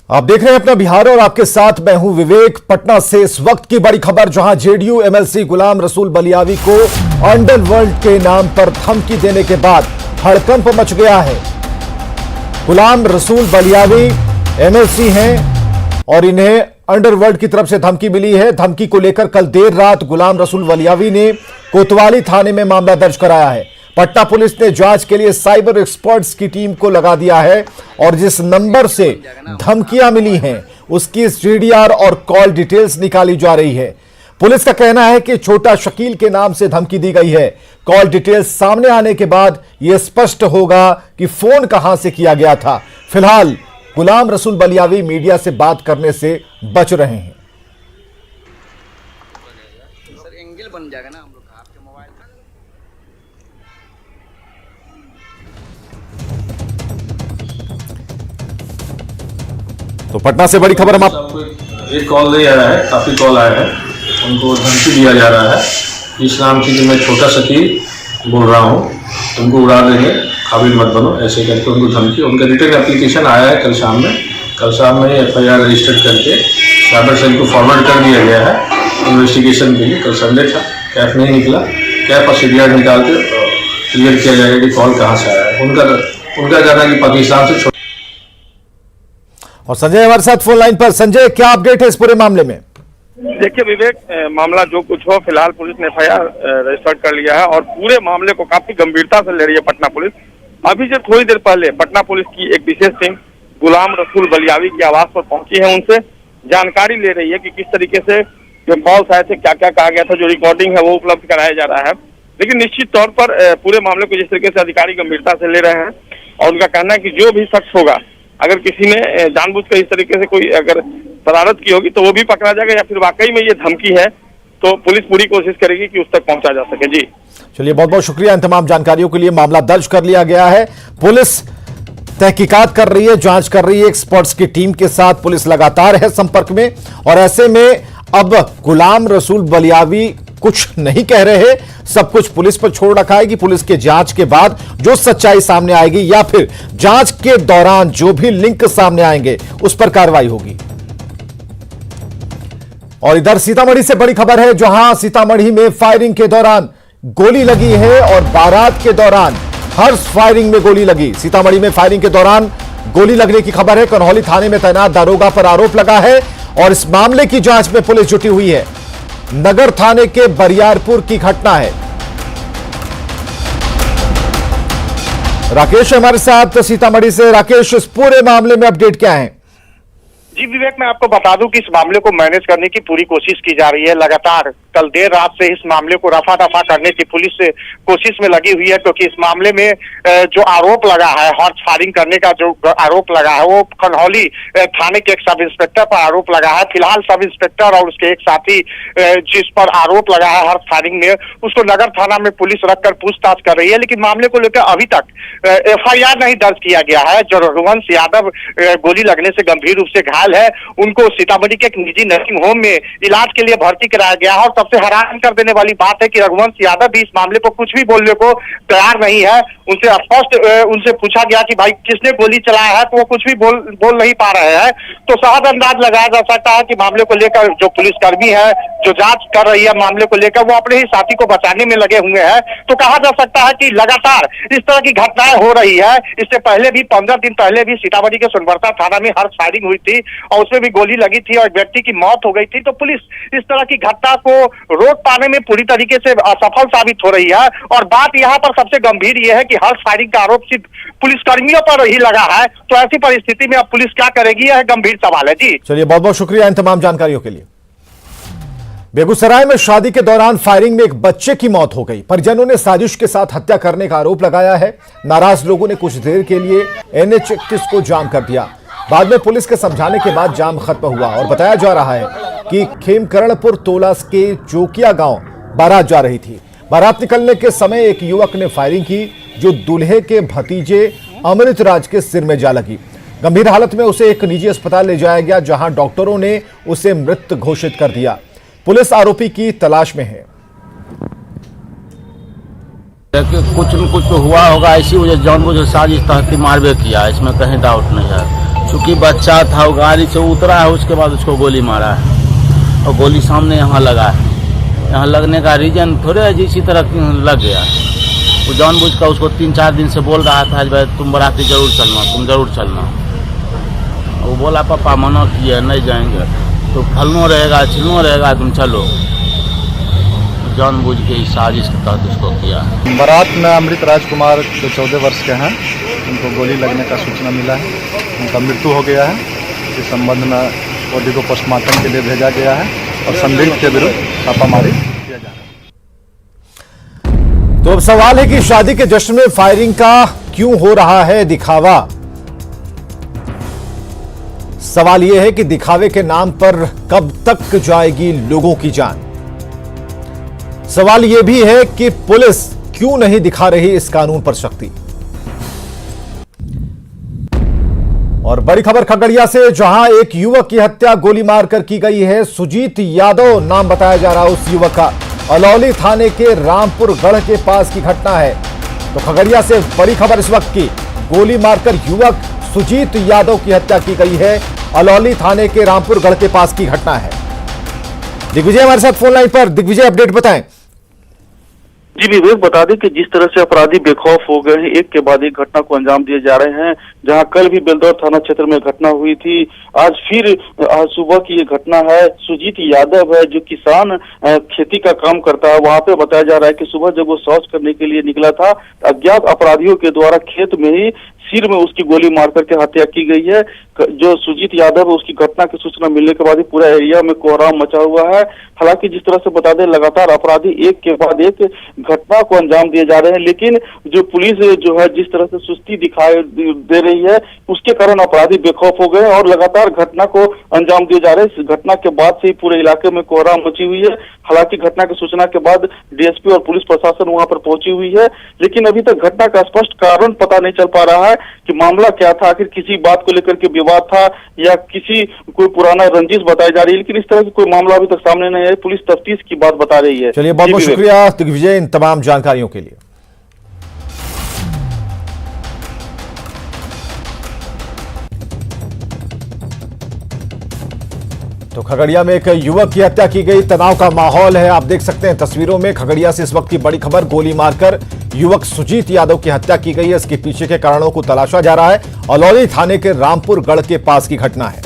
आप देख रहे हैं अपना बिहार और आपके साथ मैं हूं विवेक। पटना से इस वक्त की बड़ी खबर, जहां जेडीयू एमएलसी गुलाम रसूल बलियावी को अंडरवर्ल्ड के नाम पर धमकी देने के बाद हड़कंप मच गया है। गुलाम रसूल बलियावी एमएलसी हैं और इन्हें अंडरवर्ल्ड की तरफ से धमकी मिली है। धमकी को लेकर कल देर रात गुलाम रसूल बलियावी ने कोतवाली थाने में मामला दर्ज कराया है। पटना पुलिस ने जांच के लिए साइबर एक्सपर्ट्स की टीम को लगा दिया है और जिस नंबर से धमकियां मिली हैं उसकी सीडीआर और कॉल डिटेल्स निकाली जा रही है। पुलिस का कहना है कि छोटा शकील के नाम से धमकी दी गई है। कॉल डिटेल्स सामने आने के बाद यह स्पष्ट होगा कि फोन कहां से किया गया था। फिलहाल गुलाम रसूल बलियावी मीडिया से बात करने से बच रहे हैं। सर एंगल बन जाएगा ना हम लोग का आपके मोबाइल में। तो पटना से बड़ी खबर हम एक कॉल नहीं आया है, काफी कॉल आया है। उनको धमकी दिया जा रहा है। इस नाम की जो मैं छोटा शकील बोल रहा हूँ, उनको उड़ा देंगे, काबिल मत बनो, ऐसे करके उनको धमकी। उनका रिटर्न एप्लीकेशन आया है कल शाम में एफआईआर रजिस्टर्ड करके साइबर सेल को फॉरवर्ड कर दिया गया है इन्वेस्टिगेशन के लिए। कल संडे था, कैफ नहीं निकला। कैफ और सीडीआर निकाल के क्लियर किया जाएगा कि कॉल कहाँ से आया है। उनका कहना है कि पाकिस्तान से। और संजय हमारे साथ फोन लाइन पर। संजय, क्या अपडेट है इस पूरे मामले में? देखिए विवेक, मामला जो कुछ हो, फिलहाल पुलिस ने एफआईआर रजिस्टर्ड कर लिया है और पूरे मामले को काफी गंभीरता से ले रही है पटना पुलिस। अभी से थोड़ी देर पहले पटना पुलिस की एक विशेष टीम गुलाम रसूल बलियावी के आवास पर पहुंची है। उनसे जानकारी ले रही है कि किस तरीके से जो कॉल्स आए थे, क्या क्या कहा गया था, जो रिकॉर्डिंग है वो उपलब्ध कराया जा रहा है। लेकिन निश्चित तौर पर पूरे मामले को जिस तरीके से अधिकारी गंभीरता से ले रहे हैं और उनका कहना है कि जो भी शख्स होगा, अगर किसी ने जानबूझकर इस तरीके से कोई अगर शरारत की होगी तो वो भी पकड़ा जाएगा, या फिर वाकई में ये धमकी है तो पुलिस पूरी कोशिश करेगी कि उस तक पहुंचा जा सके। जी चलिए, बहुत बहुत शुक्रिया इन तमाम जानकारियों के लिए। मामला दर्ज कर लिया गया है। पुलिस तहकीकात कर रही है, जांच कर रही है। एक्सपर्ट्स की टीम के साथ पुलिस लगातार है संपर्क में और ऐसे में अब गुलाम रसूल बलियावी कुछ नहीं कह रहे। सब कुछ पुलिस पर छोड़ रखा है कि पुलिस के जांच के बाद जो सच्चाई सामने आएगी या फिर जांच के दौरान जो भी लिंक सामने आएंगे उस पर कार्रवाई होगी। और इधर सीतामढ़ी से बड़ी खबर है, जहां सीतामढ़ी में फायरिंग के दौरान गोली लगी है और बारात के दौरान हर्ष फायरिंग में गोली लगी। सीतामढ़ी में फायरिंग के दौरान गोली लगने की खबर है। कन्हौली थाने में तैनात दारोगा पर आरोप लगा है और इस मामले की जांच में पुलिस जुटी हुई है। नगर थाने के बरियारपुर की घटना है। राकेश हमारे साथ सीतामढ़ी से। राकेश, इस पूरे मामले में अपडेट क्या है? जी विवेक, मैं आपको बता दूं कि इस मामले को मैनेज करने की पूरी कोशिश की जा रही है। लगातार कल देर रात से इस मामले को रफा दफा करने की पुलिस कोशिश में लगी हुई है, क्योंकि इस मामले में जो आरोप लगा है, हॉर्स फायरिंग करने का जो आरोप लगा है, वो खनहौली थाने के एक सब इंस्पेक्टर पर आरोप लगा है। फिलहाल सब इंस्पेक्टर और उसके एक साथी जिस पर आरोप लगा है हॉर्स फायरिंग में, उसको नगर थाना में पुलिस रखकर पूछताछ कर रही है। लेकिन मामले को लेकर अभी तक एफआईआर नहीं दर्ज किया गया है। जो रघुवंश यादव गोली लगने से गंभीर रूप से घायल है, उनको सीतामढ़ी के एक निजी नर्सिंग होम में इलाज के लिए भर्ती कराया गया है। और सबसे हैरान कर देने वाली बात है कि रघुवंश यादव भी इस मामले पर कुछ भी बोलने को तैयार नहीं है। उनसे स्पष्ट उनसे पूछा गया कि भाई किसने गोली चलाया है, तो वो कुछ भी बोल नहीं पा रहे हैं। तो सहज अंदाज लगाया जा सकता है कि मामले को लेकर जो पुलिसकर्मी है, जो जांच कर रही है मामले को लेकर, वो अपने ही साथी को बचाने में लगे हुए हैं। तो कहा जा सकता है कि लगातार इस तरह की घटनाएं हो रही है। इससे पहले भी 15 दिन पहले भी सीतामढ़ी के सोनबरसा थाना में हर्ष फायरिंग हुई थी और उसमें भी गोली लगी थी और एक व्यक्ति की मौत हो गई थी। तो पुलिस इस तरह की घटना को रोक पाने में पूरी तरीके से असफल साबित हो रही है। और बात यहाँ पर सबसे गंभीर यह है कि हर्ष फायरिंग का आरोप सिर्फ पुलिसकर्मियों पर ही लगा है। तो ऐसी परिस्थिति में अब पुलिस क्या करेगी, यह गंभीर सवाल है। जी चलिए, बहुत बहुत शुक्रिया इन तमाम जानकारियों के लिए। बेगूसराय में शादी के दौरान फायरिंग में एक बच्चे की मौत हो गई। परिजनों ने साजिश के साथ हत्या करने का आरोप लगाया है। नाराज लोगों ने कुछ देर के लिए NH31 को जाम कर दिया। बाद में पुलिस के समझाने के बाद जाम खत्म हुआ और बताया जा रहा है कि खेमकरणपुर टोला के जोकिया गांव बारात जा रही थी। बारात निकलने के समय एक युवक ने फायरिंग की, जो दूल्हे के भतीजे अमृत राज के सिर में जा लगी। गंभीर हालत में उसे एक निजी अस्पताल ले जाया गया, जहां डॉक्टरों ने उसे मृत घोषित कर दिया। पुलिस आरोपी की तलाश में है। कुछ न कुछ तो हुआ होगा, इसी वजह जानबूझ साजिश तहत मारबे किया, इसमें कहीं डाउट नहीं है। चूंकि बच्चा था, वो गाड़ी से उतरा है, उसके बाद उसको गोली मारा है और गोली सामने यहाँ लगा है। यहाँ लगने का रीजन थोड़े है इसी तरह लग गया। वो जानबूझकर उसको 3-4 दिन से बोल रहा था भाई तुम बाराती जरूर चलना, तुम जरूर चलना। वो बोला पापा मना किया नहीं जाएंगे, तो फलनो रहेगा छिलनो रहेगा, तुम चलो। जानबूझ के इस साजिश के तहत उसको किया। बारात में अमृत राजकुमार जो 14 वर्ष के हैं, उनको गोली लगने का सूचना मिला है। उनका मृत्यु हो गया है। इस संबंध में बॉडी को पोस्टमार्टम के लिए भेजा गया है और संदिग्ध के विरुद्ध छापामारी किया जा रहा है। तो अब सवाल है कि शादी के जश्न में फायरिंग का क्यों हो रहा है दिखावा। सवाल यह है कि दिखावे के नाम पर कब तक जाएगी लोगों की जान। सवाल यह भी है कि पुलिस क्यों नहीं दिखा रही इस कानून पर शक्ति। और बड़ी खबर खगड़िया से, जहां एक युवक की हत्या गोली मारकर की गई है। सुजीत यादव नाम बताया जा रहा है उस युवक का। अलौली थाने के रामपुर गढ़ के पास की घटना है। तो खगड़िया से बड़ी खबर इस वक्त की, गोली मारकर युवक सुजीत यादव की हत्या की गई है। अलौली थाने के रामपुर गढ़ के पास की घटना है। दिग्विजय हमारे साथ फोन लाइन पर। दिग्विजय, अपडेट बताएं। जी विवेक, बता दें कि जिस तरह से अपराधी बेखौफ हो गए हैं, एक के बाद एक घटना को अंजाम दिए जा रहे हैं। जहां कल भी बेलदौर थाना क्षेत्र में घटना हुई थी, आज फिर आज सुबह की ये घटना है। सुजीत यादव है जो किसान खेती का काम करता है। वहां पे बताया जा रहा है कि सुबह जब वो शौच करने के लिए निकला था, अज्ञात अपराधियों के द्वारा खेत में ही सिर में उसकी गोली मार करके हत्या की गई है। जो सुजीत यादव है, उसकी घटना की सूचना मिलने के बाद ही पूरा एरिया में कोहराम मचा हुआ है। हालांकि जिस तरह से बता दें, लगातार अपराधी एक के बाद एक घटना को अंजाम दिए जा रहे हैं, लेकिन जो पुलिस जो है जिस तरह से सुस्ती दिखाई दे रही है, उसके कारण अपराधी बेखौफ हो गए और लगातार घटना को अंजाम दिए जा रहे हैं। इस घटना के बाद से ही पूरे इलाके में कोहराम मची हुई है। हालांकि घटना की सूचना के बाद डीएसपी और पुलिस प्रशासन वहां पर पहुंची हुई है, लेकिन अभी तक घटना का स्पष्ट कारण पता नहीं चल पा रहा है कि मामला क्या था। आखिर किसी बात को लेकर के विवाद था या कोई पुराना रंजिश बताई जा रही है, लेकिन इस तरह की कोई मामला अभी तक सामने नहीं है। पुलिस तफ्तीश की बात बता रही है। चलिए, बहुत बहुत शुक्रिया दिग्विजय इन तमाम जानकारियों के लिए। तो खगड़िया में एक युवक की हत्या की गई, तनाव का माहौल है। आप देख सकते हैं तस्वीरों में। खगड़िया से इस वक्त की बड़ी खबर, गोली मारकर युवक सुजीत यादव की हत्या की गई है। इसके पीछे के कारणों को तलाशा जा रहा है। अलौली थाने के रामपुर गढ़ के पास की घटना है।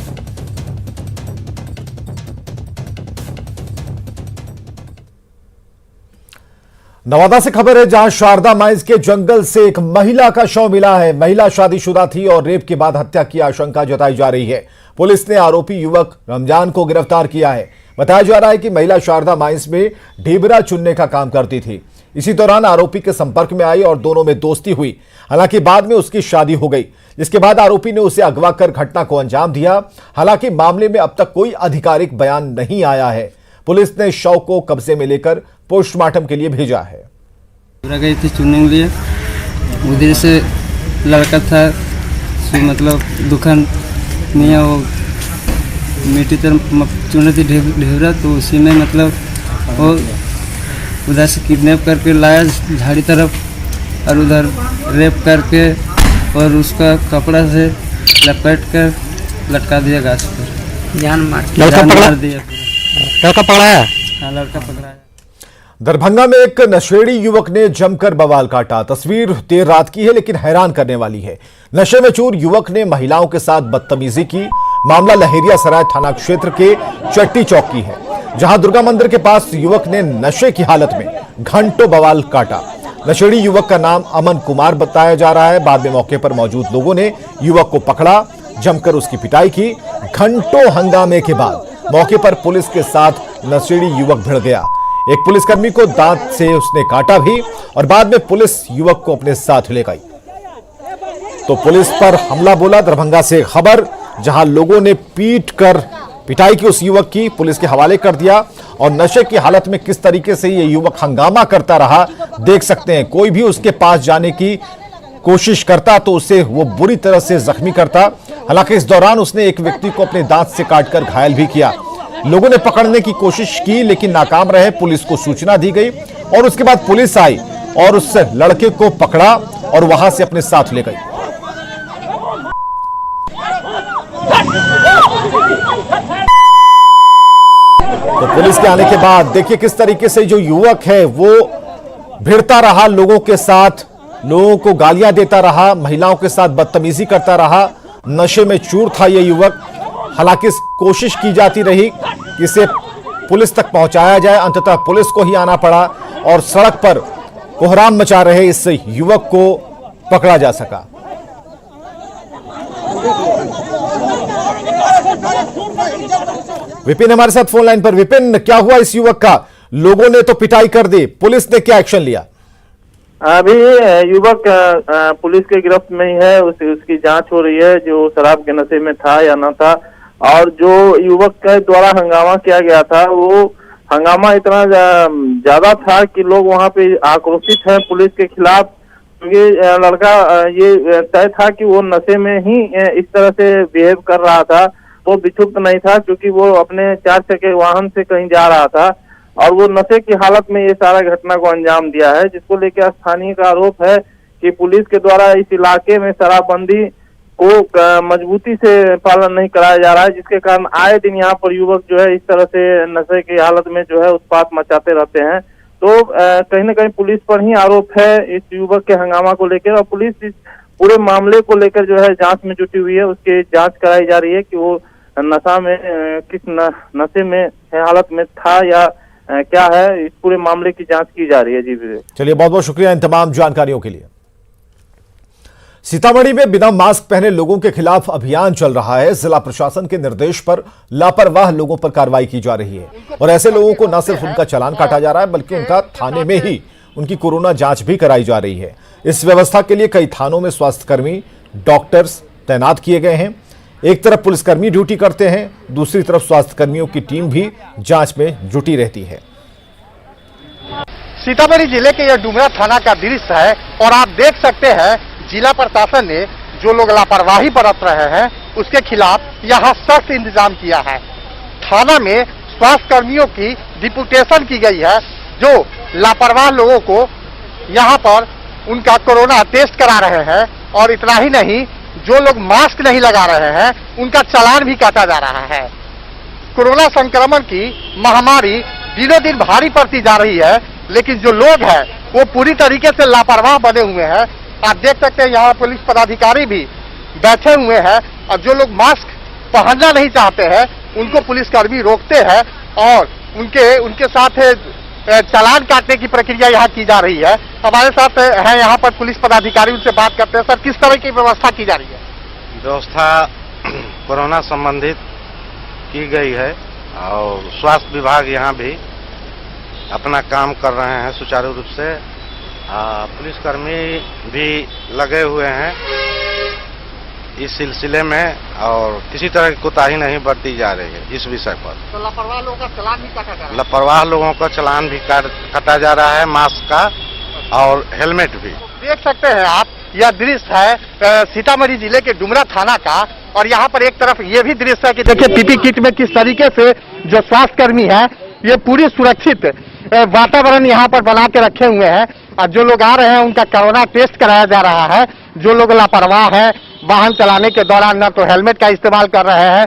नवादा से खबर है, जहां शारदा माइंस के जंगल से एक महिला का शव मिला है। महिला शादीशुदा थी और रेप के बाद हत्या की आशंका जताई जा रही है। पुलिस ने आरोपी युवक रमजान को गिरफ्तार किया है। बताया जा रहा है कि महिला शारदा माइंस में ढेबरा चुनने का काम करती थी। इसी दौरान आरोपी के संपर्क में आई और दोनों में दोस्ती हुई। हालांकि बाद में उसकी शादी हो गई, जिसके बाद आरोपी ने उसे अगवा कर घटना को अंजाम दिया। हालांकि मामले में अब तक कोई आधिकारिक बयान नहीं आया है। पुलिस ने शव को कब्जे में लेकर पोस्टमार्टम के लिए भेजा है। गई थी चुनने के लिए, उधर से लड़का था, मतलब दुकान में वो मिट्टी तर चुन थी ढेबरा, तो उसी में मतलब वो उधर से किडनैप करके लाया झाड़ी तरफ और उधर रेप करके और उसका कपड़ा से लपेट कर लटका दिया गाछ पर। जान मार दिया। लड़का पकड़ाया? हाँ, लड़का पकड़ाया। दरभंगा में एक नशेड़ी युवक ने जमकर बवाल काटा। तस्वीर देर रात की है, लेकिन हैरान करने वाली है। नशे में चूर युवक ने महिलाओं के साथ बदतमीजी की। मामला लहेरिया सराय थाना क्षेत्र के चट्टी चौक की है, जहां दुर्गा मंदिर के पास युवक ने नशे की हालत में घंटों बवाल काटा। नशेड़ी युवक का नाम अमन कुमार बताया जा रहा है। बाद में मौके पर मौजूद लोगों ने युवक को पकड़ा, जमकर उसकी पिटाई की। घंटों हंगामे के बाद मौके पर पुलिस के साथ नशेड़ी युवक भिड़ गया। एक पुलिसकर्मी को दांत से उसने काटा भी और बाद में पुलिस युवक को अपने साथ ले गई। तो पुलिस पर हमला बोला। दरभंगा से खबर, जहां लोगों ने पिटाई की उस युवक की, पुलिस के हवाले कर दिया। और नशे की हालत में किस तरीके से ये युवक हंगामा करता रहा, देख सकते हैं। कोई भी उसके पास जाने की कोशिश करता तो उसे वो बुरी तरह से जख्मी करता। हालांकि इस दौरान उसने एक व्यक्ति को अपने दांत से काटकर घायल भी किया। लोगों ने पकड़ने की कोशिश की, लेकिन नाकाम रहे। पुलिस को सूचना दी गई और उसके बाद पुलिस आई और उस लड़के को पकड़ा और वहां से अपने साथ ले गई। पुलिस के आने के बाद देखिए किस तरीके से जो युवक है वो भिड़ता रहा लोगों के साथ, लोगों को गालियां देता रहा, महिलाओं के साथ बदतमीजी करता रहा। नशे में चूर था ये युवक। हालांकि कोशिश की जाती रही कि इसे पुलिस तक पहुंचाया जाए, अंततः पुलिस को ही आना पड़ा और सड़क पर कोहराम मचा रहे इस युवक को पकड़ा जा सका। विपिन हमारे साथ फोन लाइन पर। विपिन, क्या हुआ इस युवक का? लोगों ने तो पिटाई कर दी, पुलिस ने क्या एक्शन लिया? अभी युवक पुलिस के गिरफ्त में ही है, उसकी जांच हो रही है जो शराब के नशे में था या न था। और जो युवक के द्वारा हंगामा किया गया था वो हंगामा इतना ज्यादा था कि लोग वहां पे आक्रोशित हैं पुलिस के खिलाफ, क्योंकि लड़का ये तय था कि वो नशे में ही इस तरह से बिहेव कर रहा था। वो विक्षुब्ध नहीं था क्योंकि वो अपने 4 चक्के वाहन से कहीं जा रहा था और वो नशे की हालत में ये सारा घटना को अंजाम दिया है, जिसको लेकर स्थानीय का आरोप है कि पुलिस के द्वारा इस इलाके में शराबबंदी को मजबूती से पालन नहीं कराया जा रहा है, जिसके कारण आए दिन यहाँ पर युवक जो है इस तरह से नशे की हालत में जो है उत्पात मचाते रहते हैं। तो कहीं न कहीं पुलिस पर ही आरोप है इस युवक के हंगामा को लेकर, और पुलिस इस पूरे मामले को लेकर जो है जांच में जुटी हुई है। उसकी जांच कराई जा रही है कि वो नशा में किस नशे में हालत में था या क्या है, इस पूरे मामले की जांच की जा रही है। जी विवेक, चलिए बहुत बहुत शुक्रिया इन तमाम जानकारियों के लिए। सीतामढ़ी में बिना मास्क पहने लोगों के खिलाफ अभियान चल रहा है। जिला प्रशासन के निर्देश पर लापरवाह लोगों पर कार्रवाई की जा रही है और ऐसे लोगों को न सिर्फ उनका चालान काटा जा रहा है बल्कि उनका थाने में ही उनकी कोरोना जांच भी कराई जा रही है। इस व्यवस्था के लिए कई थानों में स्वास्थ्यकर्मी, डॉक्टर्स तैनात किए गए हैं। एक तरफ पुलिसकर्मी ड्यूटी करते हैं, दूसरी तरफ स्वास्थ्यकर्मियों की टीम भी जांच में जुटी रहती है। सीतामढ़ी जिले के यह डुमरा थाना का दृश्य है और आप देख सकते हैं जिला प्रशासन ने जो लोग लापरवाही बरत रहे हैं उसके खिलाफ यहाँ सख्त इंतजाम किया है। थाना में स्वास्थ्य कर्मियों की डिप्यूटेशन की गई है जो लापरवाह लोगों को यहाँ पर उनका कोरोना टेस्ट करा रहे हैं, और इतना ही नहीं, जो लोग मास्क नहीं लगा रहे हैं उनका चालान भी काटा जा रहा है। कोरोना संक्रमण की महामारी दिनों दिन भारी पड़ती जा रही है, लेकिन जो लोग हैं वो पूरी तरीके से लापरवाह बने हुए हैं। आप देख सकते हैं यहाँ पुलिस पदाधिकारी भी बैठे हुए हैं और जो लोग मास्क पहनना नहीं चाहते हैं उनको पुलिसकर्मी रोकते हैं और उनके साथ चालान काटने की प्रक्रिया यहाँ की जा रही है। हमारे साथ है यहाँ पर पुलिस पदाधिकारी, उनसे बात करते हैं। सर, किस तरह की व्यवस्था की जा रही है? व्यवस्था कोरोना संबंधित की गई है और स्वास्थ्य विभाग यहाँ भी अपना काम कर रहे हैं सुचारू रूप से। पुलिसकर्मी भी लगे हुए हैं इस सिलसिले में और किसी तरह की कोताही नहीं बरती जा रही है इस विषय पर। तो लापरवाह लोगों का चालान भी काटा जा रहा है? लापरवाह लोगों का चालान भी काटा जा रहा है, मास्क का और हेलमेट भी। देख सकते हैं आप, यह दृश्य है सीतामढ़ी जिले के डुमरा थाना का, और यहाँ पर एक तरफ ये भी दृश्य है कि देखिए पीपी किट में किस तरीके से जो स्वास्थ्यकर्मी है ये पूरी सुरक्षित वातावरण यहाँ पर बना के रखे हुए हैं और जो लोग आ रहे हैं उनका कोरोना टेस्ट कराया जा रहा है। जो लोग लापरवाह हैं, वाहन चलाने के दौरान न तो हेलमेट का इस्तेमाल कर रहे हैं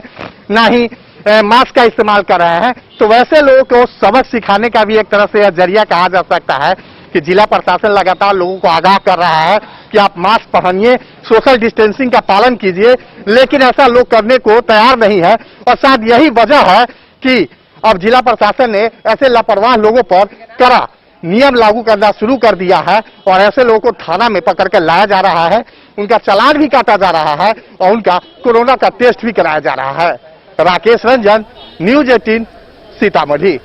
न ही मास्क का इस्तेमाल कर रहे हैं, तो वैसे लोगों को सबक सिखाने का भी एक तरह से यह जरिया कहा जा सकता है कि जिला प्रशासन लगातार लोगों को आगाह कर रहा है कि आप मास्क पहनिए, सोशल डिस्टेंसिंग का पालन कीजिए, लेकिन ऐसा लोग करने को तैयार नहीं है। और शायद यही वजह है कि अब जिला प्रशासन ने ऐसे लापरवाह लोगों पर कड़ा नियम लागू करना शुरू कर दिया है और ऐसे लोगों को थाना में पकड़ कर लाया जा रहा है, उनका चालान भी काटा जा रहा है और उनका कोरोना का टेस्ट भी कराया जा रहा है। राकेश रंजन, न्यूज 18, सीतामढ़ी।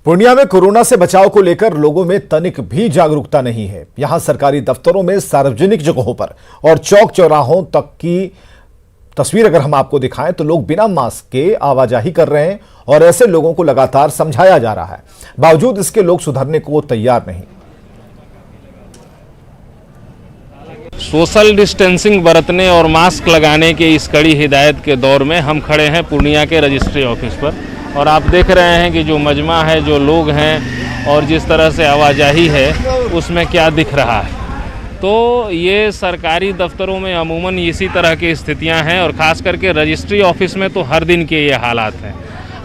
पूर्णिया में कोरोना से बचाव को लेकर लोगों में तनिक भी जागरूकता नहीं है। यहां सरकारी दफ्तरों में, सार्वजनिक जगहों पर और चौक चौराहों तक की तस्वीर अगर हम आपको दिखाएं तो लोग बिना मास्क के आवाजाही कर रहे हैं और ऐसे लोगों को लगातार समझाया जा रहा है, बावजूद इसके लोग सुधरने को तैयार नहीं। सोशल डिस्टेंसिंग बरतने और मास्क लगाने के इस कड़ी हिदायत के दौर में हम खड़े हैं पूर्णिया के रजिस्ट्री ऑफिस पर और आप देख रहे हैं कि जो मजमा है, जो लोग हैं और जिस तरह से आवाजाही है उसमें क्या दिख रहा है। तो ये सरकारी दफ्तरों में अमूमन इसी तरह की स्थितियां हैं और ख़ास करके रजिस्ट्री ऑफिस में तो हर दिन के ये हालात हैं।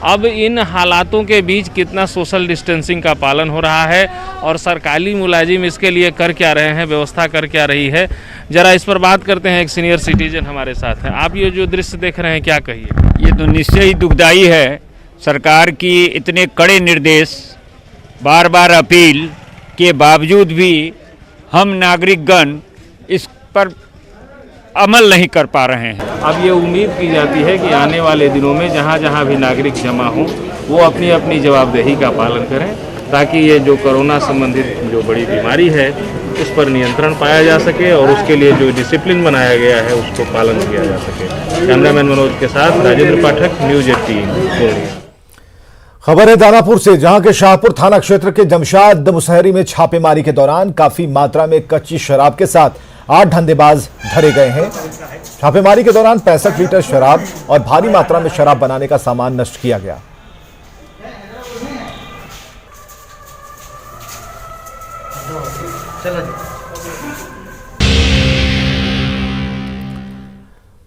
अब इन हालातों के बीच कितना सोशल डिस्टेंसिंग का पालन हो रहा है और सरकारी मुलाजिम इसके लिए कर क्या रहे हैं, व्यवस्था कर क्या रही है, जरा इस पर बात करते हैं। एक सीनियर सिटीजन हमारे साथ हैं। आप ये जो दृश्य देख रहे हैं क्या कहिए? ये तो निश्चय ही दुखदायी है। सरकार की इतने कड़े निर्देश, बार बार अपील के बावजूद भी हम नागरिकगण इस पर अमल नहीं कर पा रहे हैं। अब ये उम्मीद की जाती है कि आने वाले दिनों में जहाँ जहाँ भी नागरिक जमा हों वो अपनी अपनी जवाबदेही का पालन करें, ताकि ये जो कोरोना संबंधित जो बड़ी बीमारी है उस पर नियंत्रण पाया जा सके और उसके लिए जो डिसिप्लिन बनाया गया है उसको पालन किया जा सके। कैमरामैन मनोज के साथ राजेंद्र पाठक, न्यूज़ 18 पूर्णिया। खबर है दानापुर से, जहां के शाहपुर थाना क्षेत्र के जमशाद मुसहरी में छापेमारी के दौरान काफी मात्रा में कच्ची शराब के साथ 8 धंधेबाज धरे गए हैं। छापेमारी के दौरान 65 लीटर शराब और भारी मात्रा में शराब बनाने का सामान नष्ट किया गया।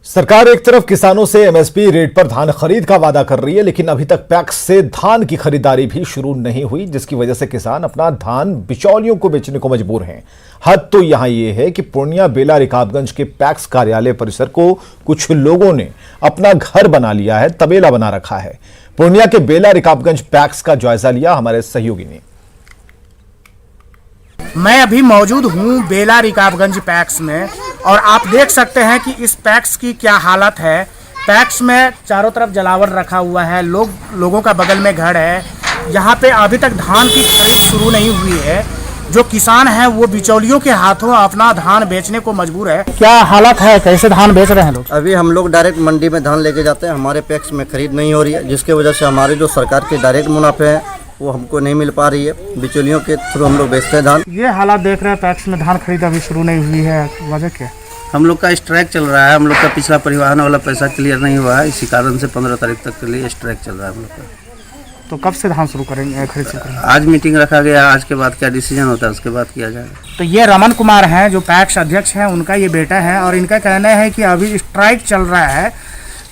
सरकार एक तरफ किसानों से एमएसपी रेट पर धान खरीद का वादा कर रही है, लेकिन अभी तक पैक्स से धान की खरीदारी भी शुरू नहीं हुई, जिसकी वजह से किसान अपना धान बिचौलियों को बेचने को मजबूर हैं। हद तो यहां यह है कि पूर्णिया बेला रिकाबगंज के पैक्स कार्यालय परिसर को कुछ लोगों ने अपना घर बना लिया है, तबेला बना रखा है। पूर्णिया के बेला रिकाबगंज पैक्स का जायजा लिया हमारे सहयोगी ने। मैं अभी मौजूद हूँ बेला रिकाबगंज पैक्स में और आप देख सकते हैं कि इस पैक्स की क्या हालत है। पैक्स में चारों तरफ जलावर रखा हुआ है, लोगों का बगल में घर है। यहाँ पे अभी तक धान की खरीद शुरू नहीं हुई है। जो किसान हैं वो बिचौलियों के हाथों अपना धान बेचने को मजबूर है। क्या हालत है, कैसे धान बेच रहे हैं लोग? अभी हम लोग डायरेक्ट मंडी में धान लेके जाते हैं, हमारे पैक्स में खरीद नहीं हो रही है, जिसके वजह से हमारे जो सरकार के डायरेक्ट मुनाफे हैं वो हमको नहीं मिल पा रही है। बिचौलियों के थ्रू हम लोग बेचते हैं धान। ये हालात देख रहे हैं, पैक्स में धान खरीद अभी शुरू नहीं हुई है, वजह क्या? हम लोग का स्ट्राइक चल रहा है। हम लोग का पिछला परिवहन वाला पैसा क्लियर नहीं हुआ है, इसी कारण से 15 तारीख तक के लिए स्ट्राइक चल रहा है हम लोग का। तो कब से धान शुरू करेंगे, खरीद शुरू करेंगे? आज मीटिंग रखा गया, आज के बाद क्या डिसीजन होता है उसके बाद किया जाएगा। तो ये रमन कुमार हैं जो पैक्स अध्यक्ष हैं, उनका ये बेटा है और इनका कहना है कि अभी स्ट्राइक चल रहा है।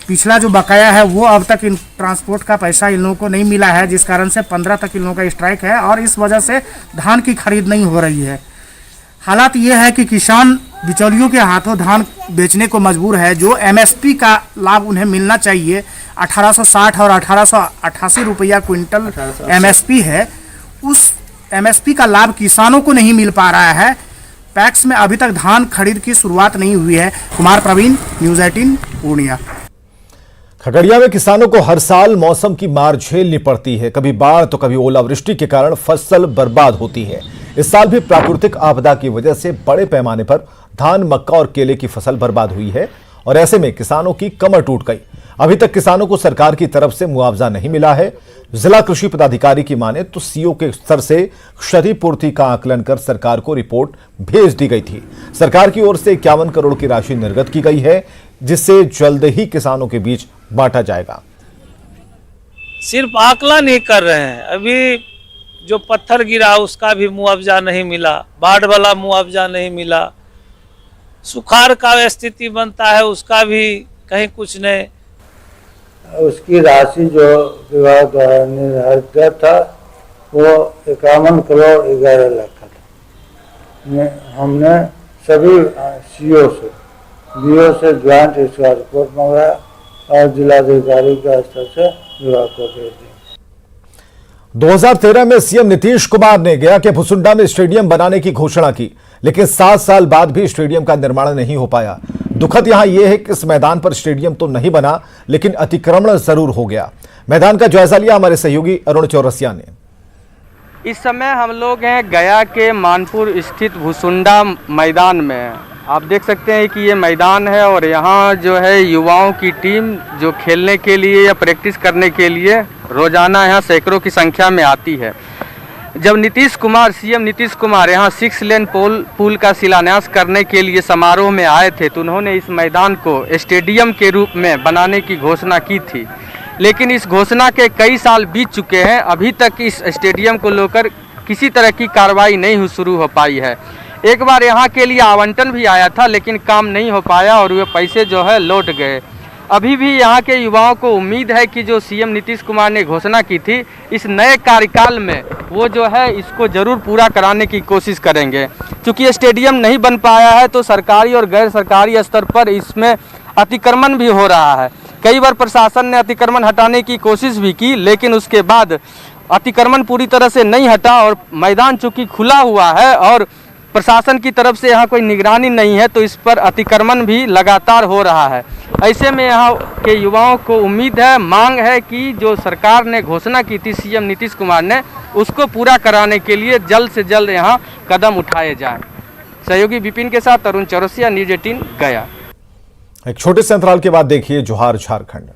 पिछला जो बकाया है वो अब तक इन ट्रांसपोर्ट का पैसा इन लोगों को नहीं मिला है, जिस कारण से 15 तक इन लोगों का स्ट्राइक है और इस वजह से धान की खरीद नहीं हो रही है। हालात ये है कि किसान बिचौलियों के हाथों धान बेचने को मजबूर है। जो एमएसपी का लाभ उन्हें मिलना चाहिए, 1860 और 1888 रुपया क्विंटल एमएसपी है, उस एमएसपी का लाभ किसानों को नहीं मिल पा रहा है। पैक्स में अभी तक धान खरीद की शुरुआत नहीं हुई है। कुमार प्रवीण, न्यूज़ 18 पूर्णिया। खगड़िया में किसानों को हर साल मौसम की मार झेलनी पड़ती है। कभी बाढ़ तो कभी ओलावृष्टि के कारण फसल बर्बाद होती है। इस साल भी प्राकृतिक आपदा की वजह से बड़े पैमाने पर धान, मक्का और केले की फसल बर्बाद हुई है और ऐसे में किसानों की कमर टूट गई। अभी तक किसानों को सरकार की तरफ से मुआवजा नहीं मिला है। जिला कृषि पदाधिकारी की माने तो सीओ के स्तर से क्षतिपूर्ति का आकलन कर सरकार को रिपोर्ट भेज दी गई थी। सरकार की ओर से 51 करोड़ की राशि निर्गत की गई है, जिससे जल्द ही किसानों के बीच बांटा जाएगा। सिर्फ आकलन ही कर रहे हैं। अभी जो पत्थर गिरा उसका भी मुआवजा नहीं मिला, बाढ़ वाला मुआवजा नहीं मिला, सुखाड़ का स्थिति बनता है उसका भी कहीं कुछ नहीं। उसकी राशि जो विभाग द्वारा निर्धारित था वो 51 करोड़ 11 लाख था। हमने सभी सीओ से, बीओ से ज्वाइंट इसका रिपोर्ट मंगाया और जिलाधिकारी के स्तर से विभाग को भेज दिया। 2013 में सीएम नीतीश कुमार ने गया के भुसुंडा में स्टेडियम बनाने की घोषणा की, लेकिन 7 साल बाद भी स्टेडियम का निर्माण नहीं हो पाया। दुखद यहां यह है कि इस मैदान पर स्टेडियम तो नहीं बना, लेकिन अतिक्रमण जरूर हो गया। मैदान का जायजा लिया हमारे सहयोगी अरुण चौरसिया ने। इस समय हम लोग हैं गया के मानपुर स्थित भुसुंडा मैदान में। आप देख सकते हैं कि ये मैदान है और यहाँ जो है युवाओं की टीम जो खेलने के लिए या प्रैक्टिस करने के लिए रोजाना यहाँ सैकड़ों की संख्या में आती है। जब सीएम नीतीश कुमार यहाँ 6 लेन पुल का शिलान्यास करने के लिए समारोह में आए थे तो उन्होंने इस मैदान को स्टेडियम के रूप में बनाने की घोषणा की थी, लेकिन इस घोषणा के कई साल बीत चुके हैं, अभी तक इस स्टेडियम को लेकर किसी तरह की कार्रवाई नहीं शुरू हो पाई है। एक बार यहाँ के लिए आवंटन भी आया था लेकिन काम नहीं हो पाया और वे पैसे जो है लौट गए। अभी भी यहाँ के युवाओं को उम्मीद है कि जो सीएम नीतीश कुमार ने घोषणा की थी इस नए कार्यकाल में वो जो है इसको ज़रूर पूरा कराने की कोशिश करेंगे। क्योंकि ये स्टेडियम नहीं बन पाया है तो सरकारी और गैर सरकारी स्तर पर इसमें अतिक्रमण भी हो रहा है। कई बार प्रशासन ने अतिक्रमण हटाने की कोशिश भी की, लेकिन उसके बाद अतिक्रमण पूरी तरह से नहीं हटा और मैदान चूँकि खुला हुआ है और प्रशासन की तरफ से यहाँ कोई निगरानी नहीं है तो इस पर अतिक्रमण भी लगातार हो रहा है। ऐसे में यहाँ के युवाओं को उम्मीद है, मांग है कि जो सरकार ने घोषणा की थी सीएम नीतीश कुमार ने, उसको पूरा कराने के लिए जल्द से जल्द यहाँ कदम उठाए जाएं। सहयोगी विपिन के साथ अरुण चौरसिया, न्यूज़ 18 गया। एक छोटे से अंतराल के बाद देखिए जोहार झारखंड।